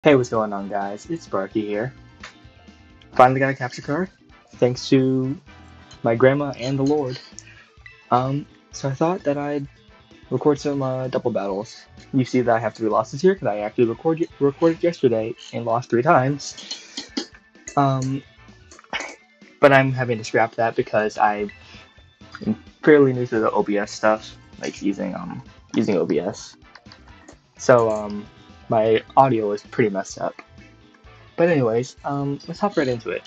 Hey, what's going on, guys? It's Sparky here. Finally got a capture card, thanks to my grandma and the Lord. So I thought that I'd record some double battles. You see that I have 3 losses here because I actually recorded yesterday and lost 3 times. Um, but I'm having to scrap that because I'm fairly new to the OBS stuff, like using OBS. So my audio is pretty messed up. But anyways, let's hop right into it.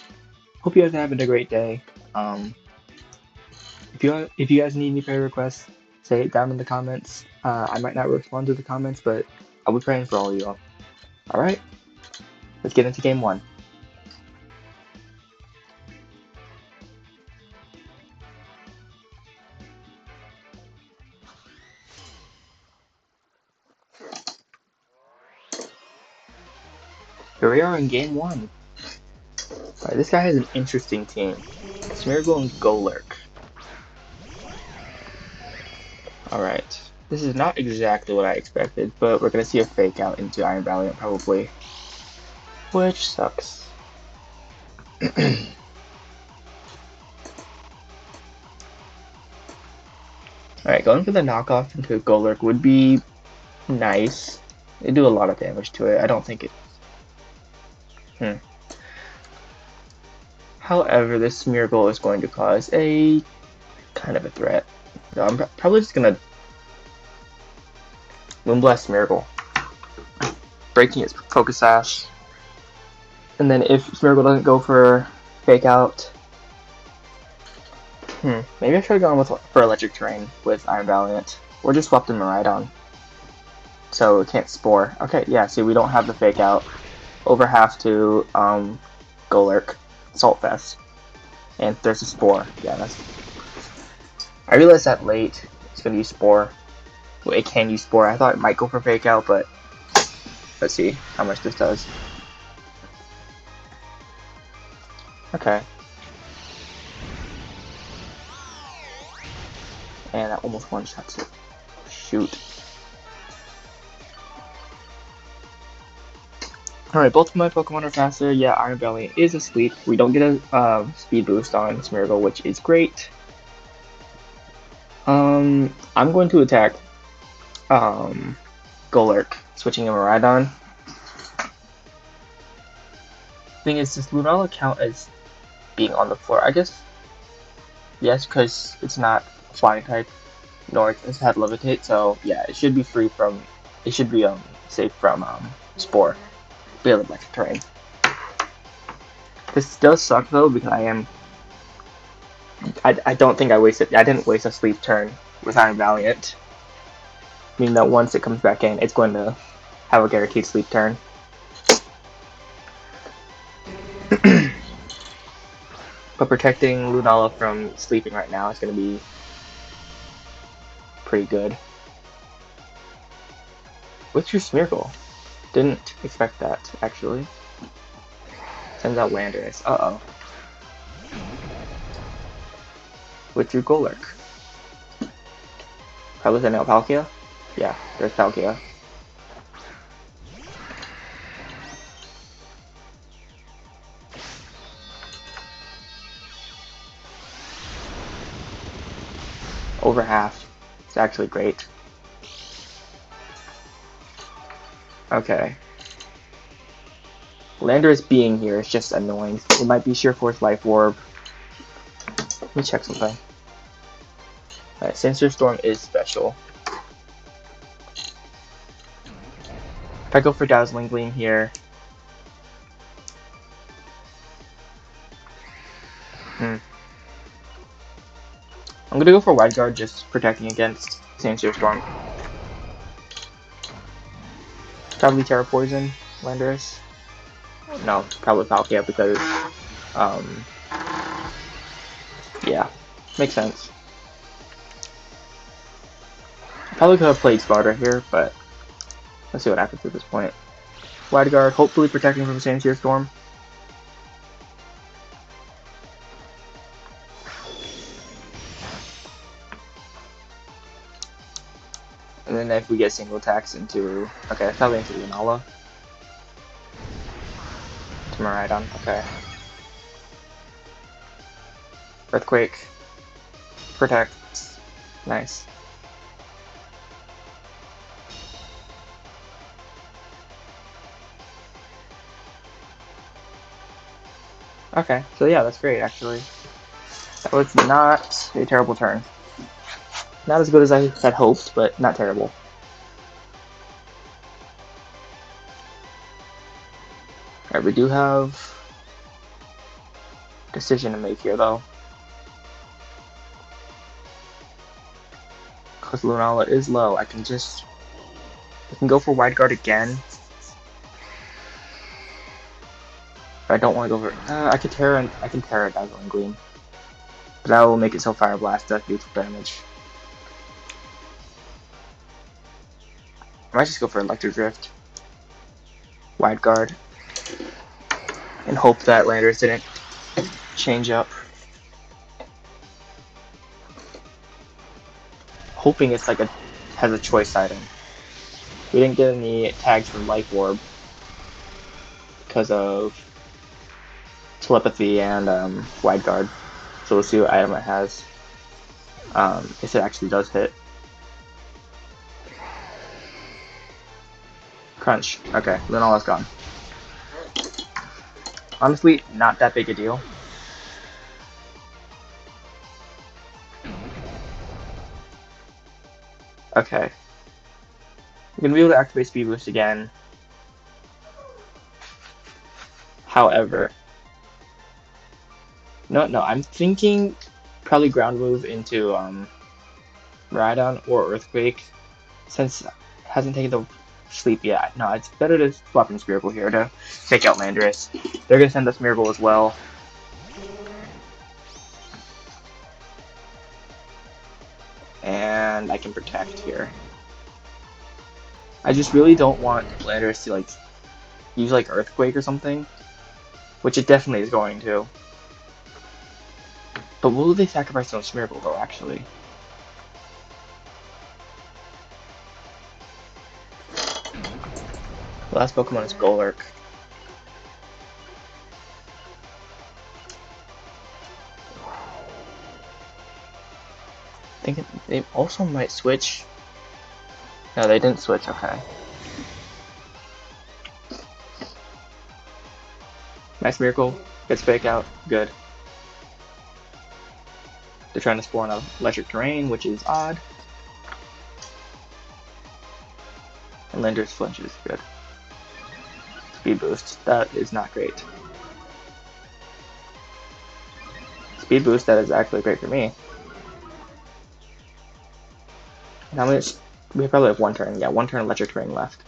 Hope you guys are having a great day. Um, if you guys need any prayer requests, say it down in the comments. I might not respond to the comments, but I'll be praying for all of you all. All right, let's get into game 1. Here we are in game 1. Alright, this guy has an interesting team. Smeargle and Golurk. Alright, this is not exactly what I expected, but we're gonna see a fake out into Iron Valiant probably, which sucks. Alright, going for the knockoff into Golurk would be nice. They do a lot of damage to it. I don't think it... However, this Smeargle is going to cause a kind of a threat. So I'm probably just gonna Moonblast Smeargle, breaking its Focus Sash. And then if Smeargle doesn't go for Fake Out, maybe I should have gone for Electric Terrain with Iron Valiant, or just swapped in Miraidon, so it can't Spore. Okay, yeah. See, we don't have the Fake Out. Over half to Golurk, Salt Fest, and there's a Spore. Yeah, that's. I realized that late. It's gonna use Spore. Well, it can use Spore. I thought it might go for Fake Out, but let's see how much this does. Okay. And that almost one-shots it. Shoot. Alright, both of my Pokemon are faster. Yeah, Iron Valiant is asleep. We don't get a speed boost on Smeargle, which is great. I'm going to attack Golurk, switching him Miraidon. Thing is, does Lunala count as being on the floor? I guess yes, because it's not a flying type, nor it's had Levitate, so yeah, it should be free from. It should be safe from Spore. Barely Electric Terrain. This does suck though because I don't think I didn't waste a sleep turn with Iron Valiant. Meaning that once it comes back in, it's going to have a guaranteed sleep turn. But protecting Lunala from sleeping right now is going to be pretty good. What's your Smeargle? Didn't expect that, actually. Sends out Landorus. Uh-oh. With your Golurk. Probably send out Palkia? Yeah, there's Palkia. Over half. It's actually great. Okay. Landorus being here is just annoying. It might be Sheer Force Life Orb. Let me check something. Alright, Sensor Storm is special. If I go for Dazzling Gleam here... I'm gonna go for Wide Guard, just protecting against Sensor Storm. Probably Terra Poison, Landorus. No, probably Palkia because, yeah, makes sense. Probably could have played smarter here, but let's see what happens at this point. Wide Guard, hopefully protecting from Sandsear Storm. And then if we get single attacks into... Okay, that's probably into Lunala. Miraidon. Okay. Earthquake. Protect. Nice. Okay, so yeah, that's great actually. That was not a terrible turn. Not as good as I had hoped, but not terrible. Alright, we do have a decision to make here though. Because Lunala is low, I can go for Wide Guard again. But I don't want to go for I can Terra Dazzling Gleam. But that will make it so Fire Blast does neutral damage. I might just go for Electric Drift. Wide Guard. And hope that Landers didn't change up. Hoping it's like has a choice item. We didn't get any tags from Life Orb because of Telepathy and Wide Guard. So we'll see what item it has. If it actually does hit. Crunch. Okay, Lunala's gone. Honestly, not that big a deal. Okay. I'm gonna be able to activate Speed Boost again. However, no, I'm thinking probably Ground Move into Miraidon or Earthquake, since it hasn't taken the sleep yet. No, it's better to swap in Smeargle here to take out Landorus. They're gonna send us Smeargle as well. And I can protect here. I just really don't want Landorus to like use like Earthquake or something, which it definitely is going to. But will they sacrifice their own Smeargle though, actually? The last Pokemon is Golurk. I think they also might switch. No, they didn't switch, okay. Nice Miracle, gets fake out, good. They're trying to spawn an Electric Terrain, which is odd. And Landorus flinches, good. Speed Boost, that is not great. Speed Boost, that is actually great for me. How much? We probably have one turn. Yeah, one turn Electric Terrain left.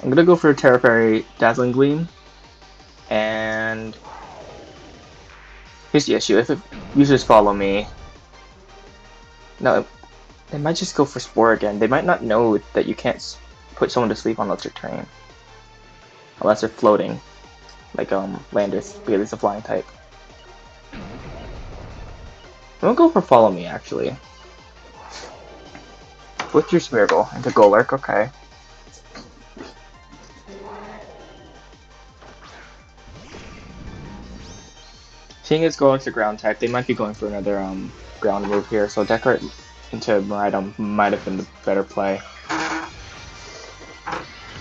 I'm gonna go for Terra Fairy Dazzling Gleam. And here's the issue. If it uses Follow Me, no, they might just go for Spore again. They might not know that you can't put someone to sleep on Electric Terrain. Unless they're floating. Like Landorus, because it's a flying type. I'm gonna go for Follow Me actually. With your Smeargle into Golurk, okay. Seeing as Golurk's a ground type, they might be going for another ground move here, so Decorate into Miraidon might have been the better play.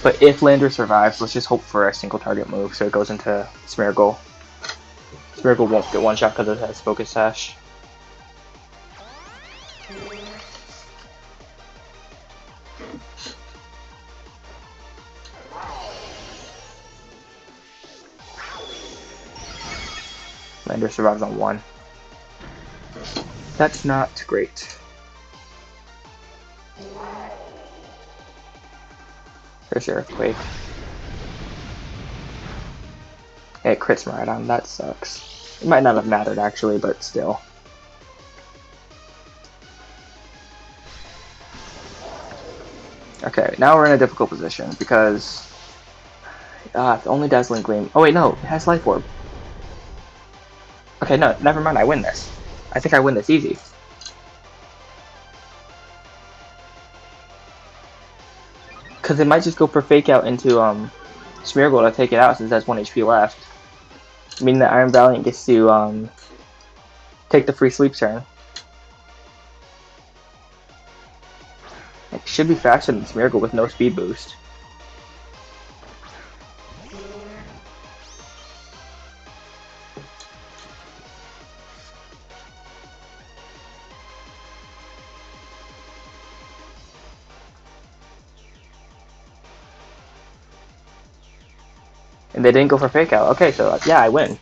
But if Lander survives, let's just hope for a single target move, so it goes into Smeargle. Smeargle won't get one shot because it has Focus Sash. Lander survives on one. That's not great. There's your Earthquake. It crits Miraidon, that sucks. It might not have mattered actually, but still. Okay, now we're in a difficult position because only Dazzling Gleam. Oh wait, no, it has Life Orb. Okay, no, never mind. I win this. I think I win this easy. Because it might just go for fake out into Smeargle to take it out since that's 1 HP left. Meaning that Iron Valiant gets to take the free sleep turn. It should be faster than Smeargle with no speed boost. And they didn't go for fake out. Okay, so yeah, I win.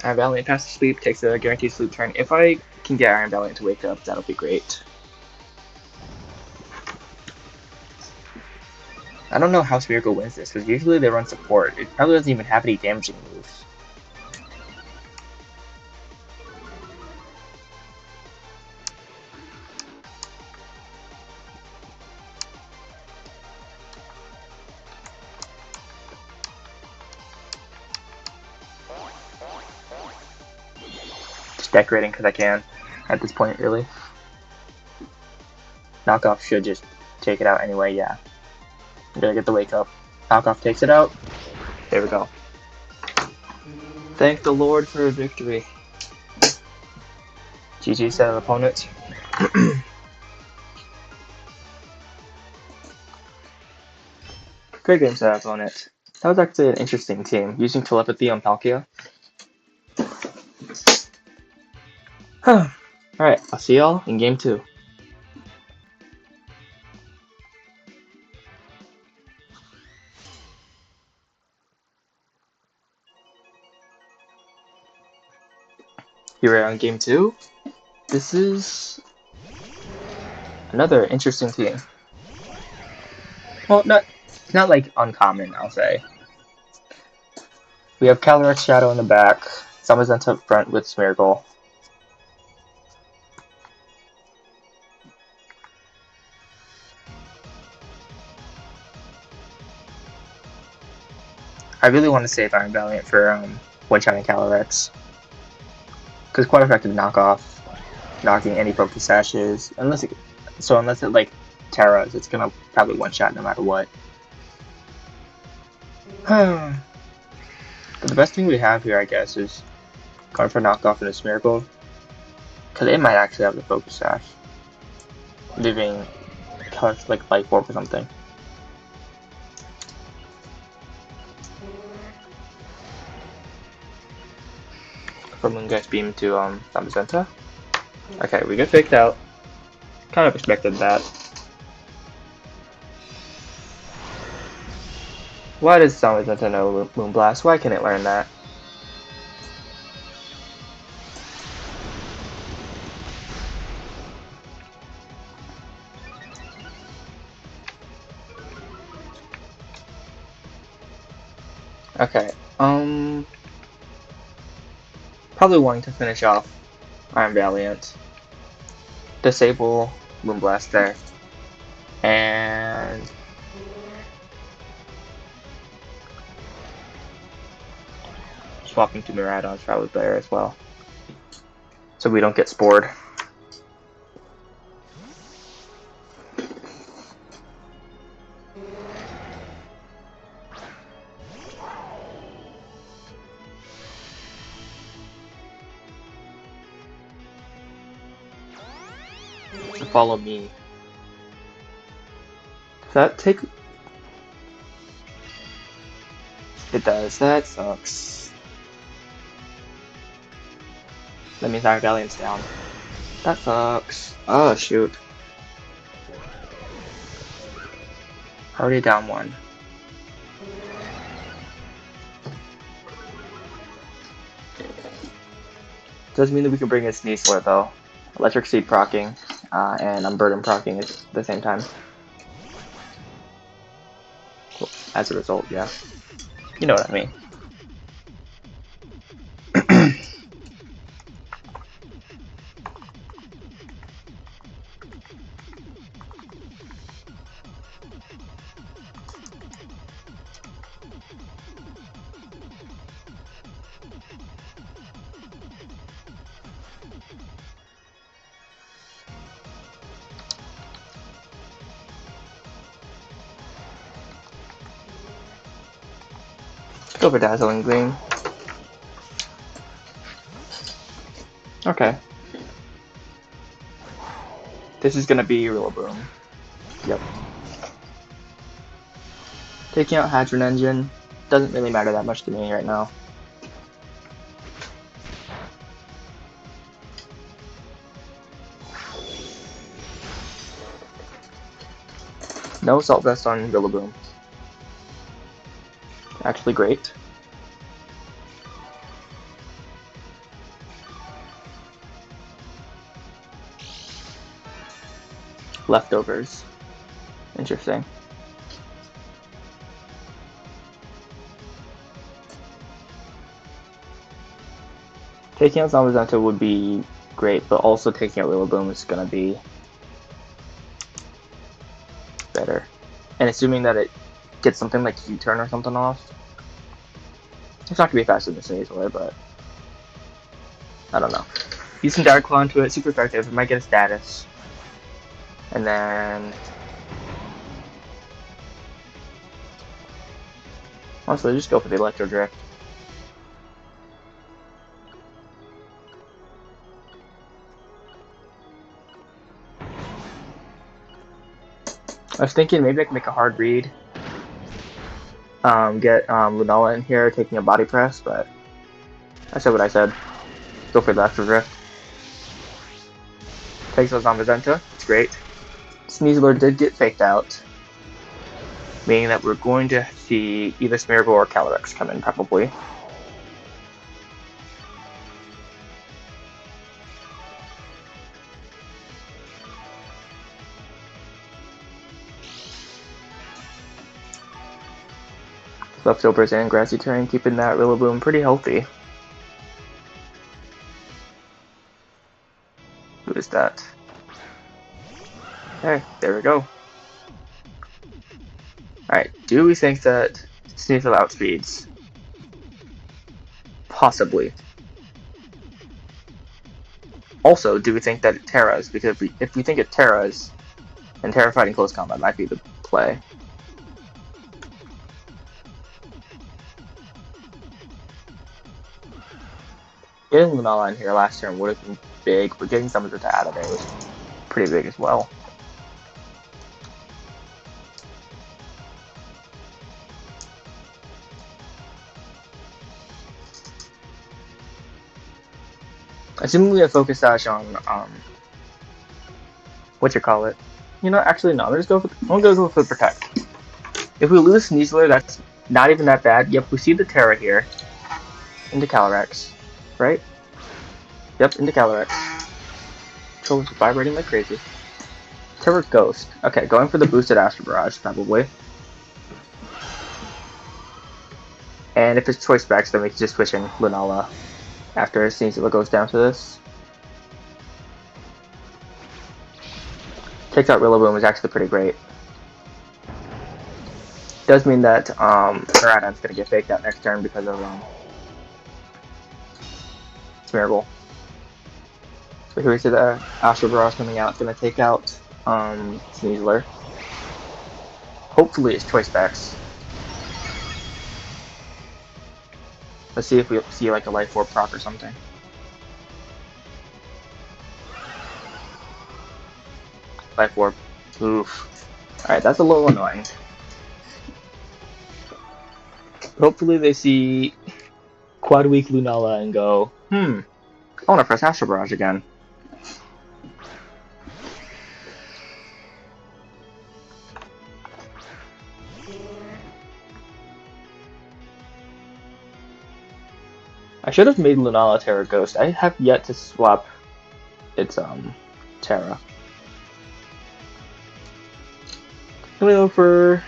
Iron Valiant passes sleep, takes a guaranteed sleep turn. If I can get Iron Valiant to wake up, that'll be great. I don't know how Smeargle wins this, because usually they run support. It probably doesn't even have any damaging moves. Just decorating because I can, at this point, really. Knockoff should just take it out anyway, yeah. I'm gonna get the wake up. Knockoff takes it out. There we go. Thank the Lord for a victory. GG set of opponents. Great game set of opponent. That was actually an interesting team, using telepathy on Palkia. Alright, I'll see y'all in game 2. Here we are on game 2. This is another interesting team. Well, not like uncommon, I'll say. We have Calyrex Shadow in the back, Zamazenta up front with Smeargle. I really want to save Iron Valiant for one-shotting Calyrex. Because quite effective knockoff, knocking any focus sashes. Unless it like Terras, it's gonna probably one-shot no matter what. But the best thing we have here, I guess, is going for knockoff and a Smeargle. Because it might actually have the focus sash. Leaving Calyrex like Life Orb or something. From Moongeist Beam to Zamazenta. Okay, we get faked out. Kind of expected that. Why does Zamazenta know Moonblast? Why can't it learn that? Okay, probably wanting to finish off Iron Valiant. Disable Moonblast there. And swapping to Miraidon is probably better as well. So we don't get spored. So follow me. Does that take... It does. That sucks. That means Iron Valiant's down. That sucks. Oh, shoot. Already down 1. Doesn't mean that we can bring in Sneasler though. Electric Seed proccing, and Unburden proccing at the same time. Well, as a result, yeah. You know what I mean. go for Dazzling Gleam. Okay. This is gonna be Rillaboom. Yep. Taking out Hadron Engine doesn't really matter that much to me right now. No Assault Vest on Rillaboom. Actually great. Leftovers. Interesting. Taking out Zamazenta would be great, but also taking out Rillaboom is gonna be better. And assuming that it gets something like U-turn or something off. It's not gonna be faster than Sneasler, but I don't know. Use some Direct Claw into it, super effective, it might get a status. And then honestly, just go for the Electro Drift. I was thinking maybe I can make a hard read. Get Lunala in here taking a body press, but I said what I said. Go for the Electro Drift. Takes those on Mazenta. It's great. Sneasler did get faked out, meaning that we're going to see either Smeargle or Calyrex come in, probably. Leftovers and Grassy Terrain, keeping that Rillaboom pretty healthy. Who is that? Okay, there we go. Alright, do we think that Sneasel outspeeds? Possibly. Also, do we think that it Terras? Because if we think it Terras, then Terra fighting close combat might be the play. Getting Lunala in here last turn would have been big, but getting some of it out of there was pretty big as well. Assuming we have Focus Sash on, what you call it? You know, actually, no, I'm gonna go for Protect. If we lose Sneasler, that's not even that bad. Yep, we see the Terra here. Into Calyrex, right? Yep, into Calyrex. Controller's vibrating like crazy. Terra Ghost. Okay, going for the boosted Astro Barrage, probably. And if it's Choice Specs, then we can just switch in Lunala after Sneasler goes down to this. Takes out Rillaboom is actually pretty great. Does mean that Miraidon's gonna get faked out next turn because of Smeargle. So here we see the Astro Barrage coming out. It's gonna take out Sneasler. Hopefully it's Choice Specs. Let's see if we see like a Life Orb proc or something. Life Orb. Oof. Alright, that's a little annoying. Hopefully they see Quad Weak Lunala and go, I wanna press Astro Barrage again. I should have made Lunala Terra Ghost. I have yet to swap its Terra. Can we go for...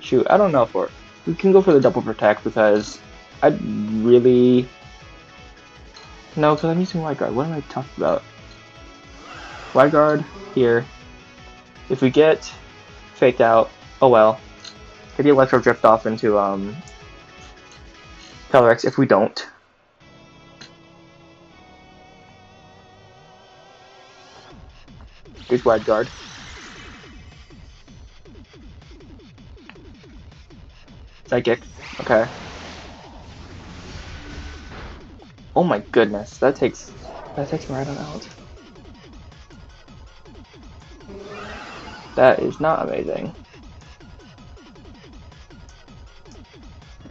Shoot, I don't know for it. We can go for the double protect because I'd really... No, because I'm using Wide Guard. What am I talking about? Wide Guard here. If we get faked out, oh well. Get the Electro Drift off into Calyrex if we don't. Here's Wide Guard. Psychic. Okay. Oh my goodness, that takes me right on out. That is not amazing.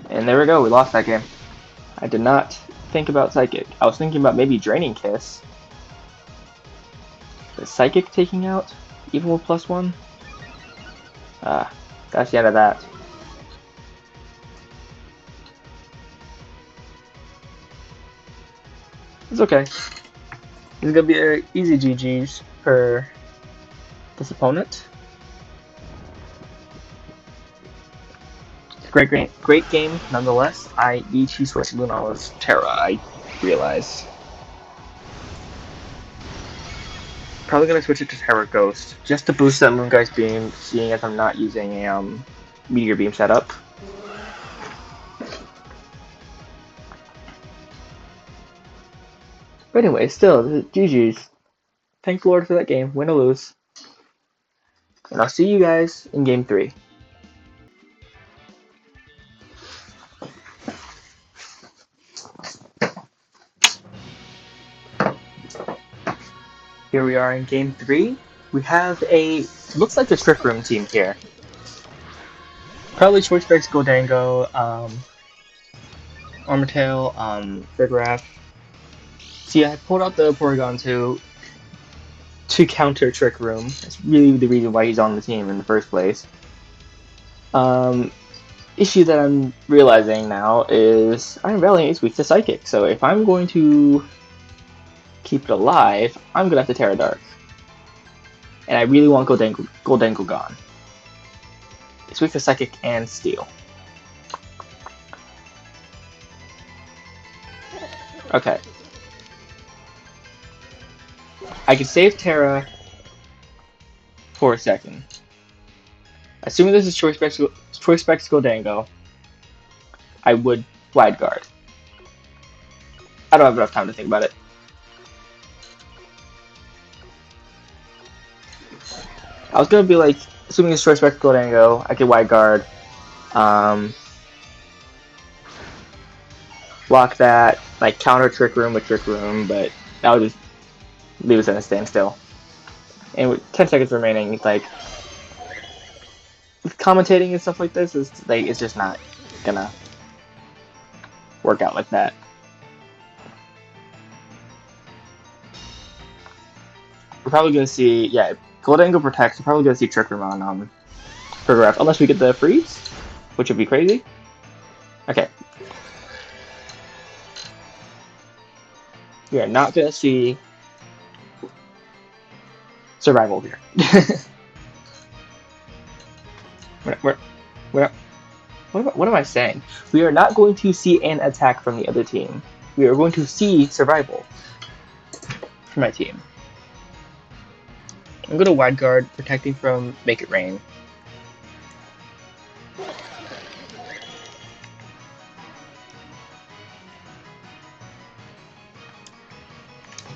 And there we go, we lost that game. I did not think about Psychic. I was thinking about maybe Draining Kiss. The Psychic taking out? Even with +1? Ah, that's the end of that. It's okay. It's gonna be an easy GG's for this opponent. Great game nonetheless. I need to switch Luna's Terra, I realize. Probably gonna switch it to Terra Ghost, just to boost that Moongeist Beam, seeing as I'm not using a Meteor Beam setup. But anyway, still, GG's. Thank the Lord for that game, win or lose. And I'll see you guys in Game 3. Here we are in Game 3. We have looks like a Trick Room team here. Probably Choice Specs, Goldango, Armortail, Vigoraph. See, I pulled out the Porygon to counter Trick Room. That's really the reason why he's on the team in the first place. Issue that I'm realizing now is Iron Valiant is weak to Psychic, so if I'm going to keep it alive, I'm going to have to Terra Dark. And I really want Goldango gone. It's weak to Psychic and Steel. Okay. I can save Terra for a second. Assuming this is Choice Specs Goldango, I would Wide Guard. I don't have enough time to think about it. I was gonna be like, assuming it's Choice Specs Goldango, I could Wide Guard. Block that, like counter Trick Room with Trick Room, but that would just leave us in a standstill. And with 10 seconds remaining, like, commentating and stuff like this is like, it's just not gonna work out like that. We're probably gonna see, yeah, Goldango protects. We're probably gonna see Trick Room on Vigoraph, unless we get the freeze, which would be crazy. Okay. We are not gonna see survival here. What am I saying? We are not going to see an attack from the other team. We are going to see survival from my team. I'm going to Wide Guard, protecting from Make It Rain.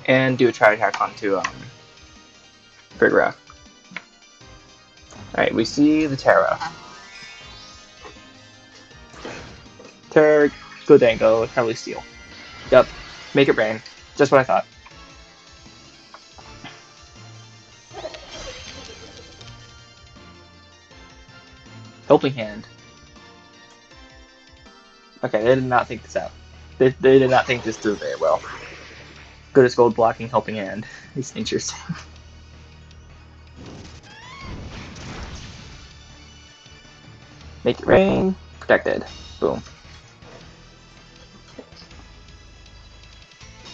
And do a Try Attack onto Vigoraph. Alright, we see the Terra. Terra, Goldango, probably Steel. Yep, Make It Rain. Just what I thought. Helping Hand. Okay, they did not think this out. They did not think this through very well. Good as gold blocking, Helping Hand. It's interesting. Make It Rain. Protected. Boom.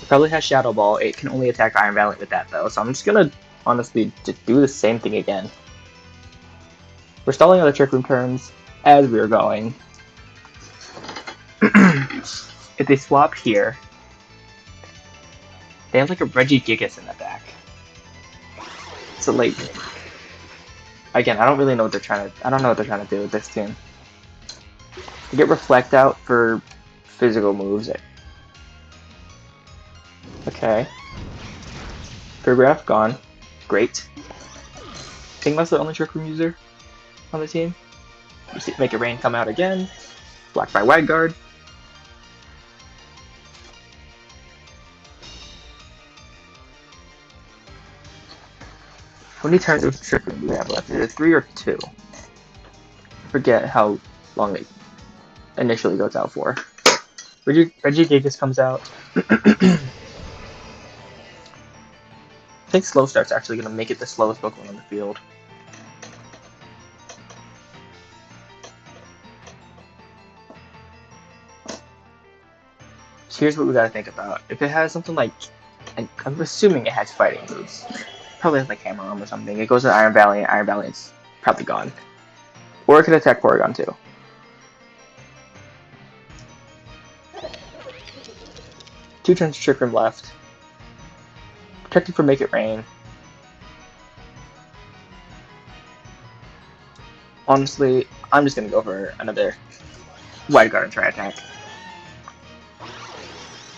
It probably has Shadow Ball. It can only attack Iron Valiant with that though, so I'm just gonna honestly just do the same thing again. We're stalling on the Trick Room turns as we are going. If they swap here, they have like a Regigigas in the back. So like, again, I don't really know what they're trying to. I don't know what they're trying to do with this team. They get Reflect out for physical moves. Okay. Vigoraph gone. Great. I think that's the only Trick Room user on the team. You see Make It Rain come out again. Blocked by Wide Guard. How many turns of Trick Room do we have left? Is it 3 or 2? I forget how long it initially goes out for. Regigigas comes out. I think Slow Start's actually going to make it the slowest Pokemon on the field. So here's what we got to think about. If it has something like, I'm assuming it has fighting moves. Probably has like Hammer Arm or something. It goes to Iron Valley, and Iron Valley's probably gone. Or it could attack Porygon too. Two turns of Trick Room left. Protected from Make It Rain. Honestly, I'm just going to go for another Wide Guard and try attack.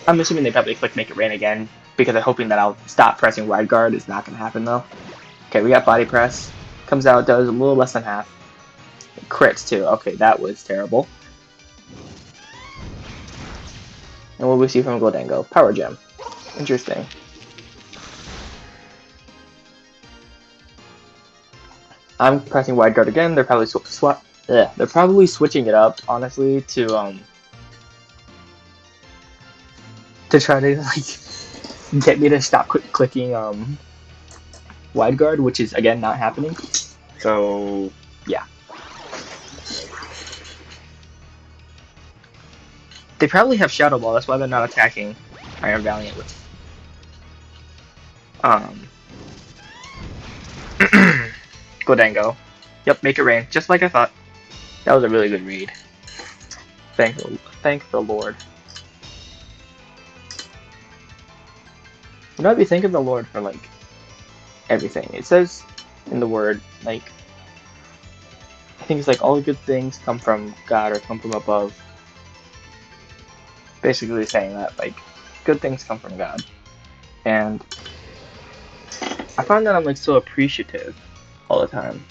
I'm assuming they probably click Make It Rain again, because I'm hoping that I'll stop pressing Wide Guard. It's not going to happen though. Okay, we got Body Press. Comes out, does a little less than half. It crits too. Okay, that was terrible. And what do we see from Gholdengo? Power Gem. Interesting. I'm pressing Wide Guard again. They're probably they're probably switching it up, honestly, to try to like get me to stop clicking Wide Guard, which is again not happening. So yeah. They probably have Shadow Ball, that's why they're not attacking Iron Valiant with Gholdengo. Yep, Make It Rain, just like I thought. That was a really good read. Thank the Lord. You know, I'd be thanking the Lord for like everything. It says in the word, like, I think it's like all good things come from God or come from above. Basically saying that like good things come from God. And I find that I'm like so appreciative all the time.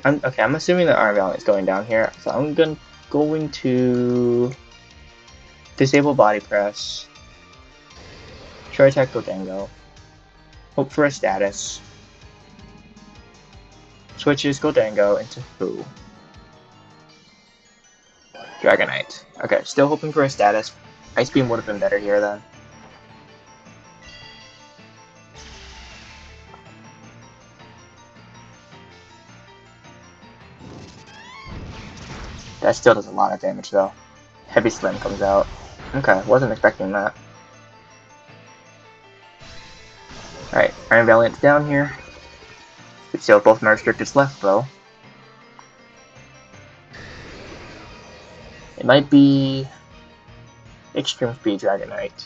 I'm assuming that Iron Valiant is going down here, so I'm going to disable Body Press, try attack Gholdengo, hope for a status, switches Gholdengo into who? Dragonite. Okay, still hoping for a status. Ice Beam would have been better here then. That still does a lot of damage though. Heavy Slam comes out. Okay, wasn't expecting that. Alright, Iron Valiant's down here. We still have both my restricteds left though. It might be Extreme Speed Dragonite.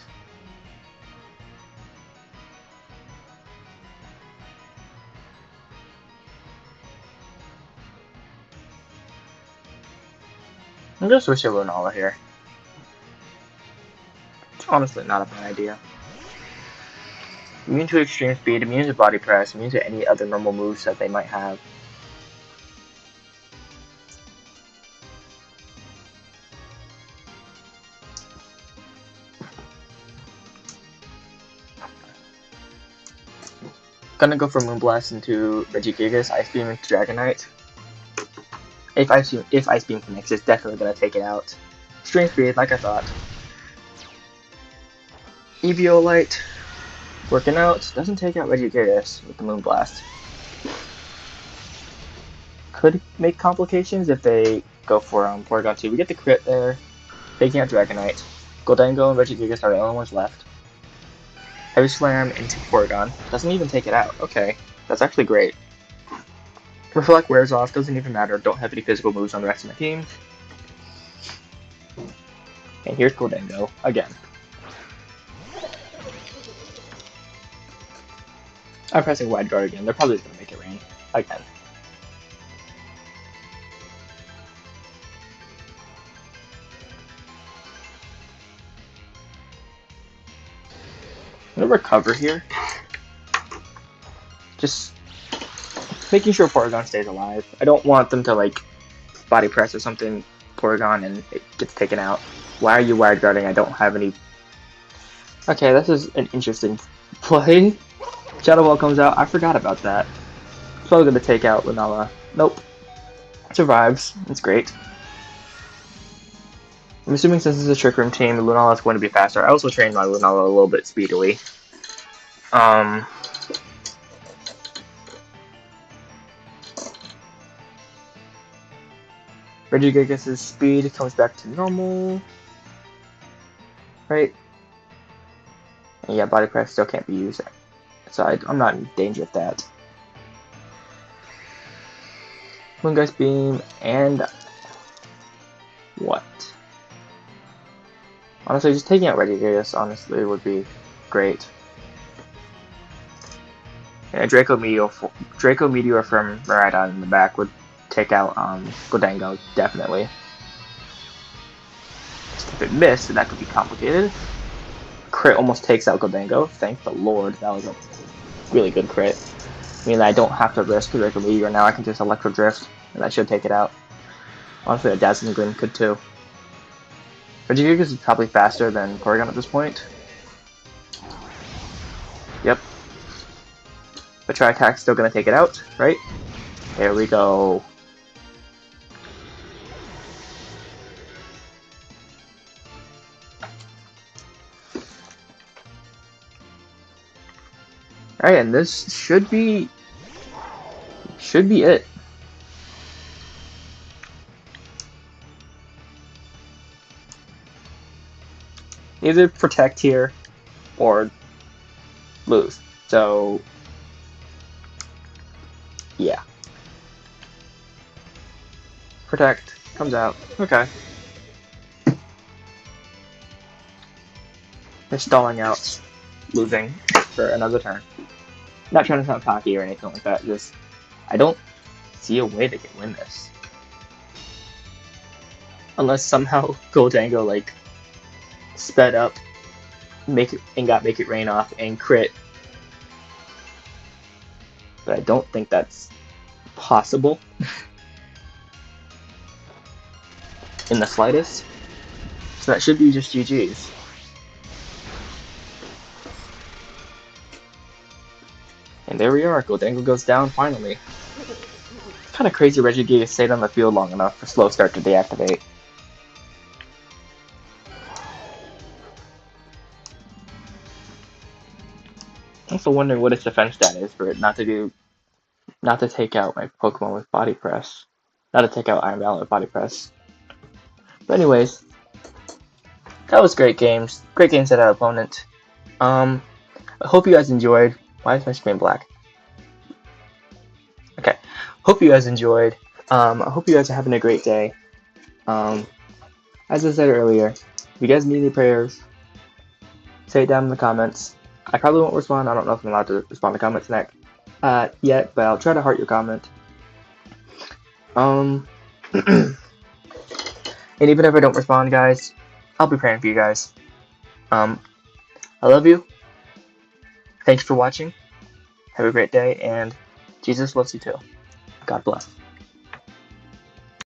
I'm gonna switch to Lunala here. It's honestly not a bad idea. Immune to Extreme Speed, immune to Body Press, immune to any other normal moves that they might have. Gonna go for Moonblast into Regigigas, Ice Beam into Dragonite. If Ice Beam connects, it's definitely gonna take it out. Extreme Speed, like I thought. Eviolite, working out, doesn't take out Regigigas with the Moonblast. Could make complications if they go for Porygon 2. We get the crit there, taking out Dragonite. Gholdengo and Regigigas are the only ones left. Heavy Slam into Porygon. Doesn't even take it out. Okay, that's actually great. Reflect wears off, doesn't even matter. Don't have any physical moves on the rest of my team. And here's Gholdengo again. I'm pressing Wide Guard again. They're probably going to Make It Rain again. I'm going to recover here. just making sure Porygon stays alive. I don't want them to like body press or something Porygon and it gets taken out. Why are you wired guarding? I don't have any. Okay, this is an interesting play. Shadow Ball comes out. I forgot about that. It's probably gonna take out Lunala. Nope. Survives. It's great. I'm assuming since it's a Trick Room team, Lunala is going to be faster. I also trained my Lunala a little bit speedily. Regigigas' speed comes back to normal. Right? And yeah, Body Press still can't be used. So I'm not in danger of that. Moongeist Beam and what? Honestly, just taking out Regigigas honestly would be great. Yeah, Draco Meteor from Miraidon in the back would take out Gholdengo, definitely. Just if it missed, that could be complicated. Crit almost takes out Gholdengo. Thank the Lord, that was a really good crit. I mean, I don't have to risk Draco Meteor now. I can just Electro Drift, and that should take it out. Honestly, a Dazzling Gleam could too. Regigigas is probably faster than Porygon at this point. Yep. But Tri Attack's still gonna take it out, right? There we go. Alright, and this should be it. Either protect here or lose. So yeah. Protect comes out. Okay. They're stalling out, losing for another turn. Not trying to sound cocky or anything like that, just I don't see a way they can win this. Unless somehow Gholdengo like sped up, Make It Rain off and crit. But I don't think that's possible in the slightest. So that should be just GG's. And there we are, Gholdengo goes down finally. Kind of crazy Regigigas stayed on the field long enough for Slow Start to deactivate. I'm also wondering what its defense stat is for it not to take out my Pokemon with Body Press. Not to take out Iron Valor with Body Press. But anyways, that was great games. Great games at our opponent. I hope you guys enjoyed. Why is my screen black? Okay. Hope you guys enjoyed. I hope you guys are having a great day. As I said earlier, if you guys need any prayers, say it down in the comments. I probably won't respond. I don't know if I'm allowed to respond to comments yet, but I'll try to heart your comment. And even if I don't respond, guys, I'll be praying for you guys. I love you. Thanks for watching. Have a great day, and Jesus loves you too. God bless.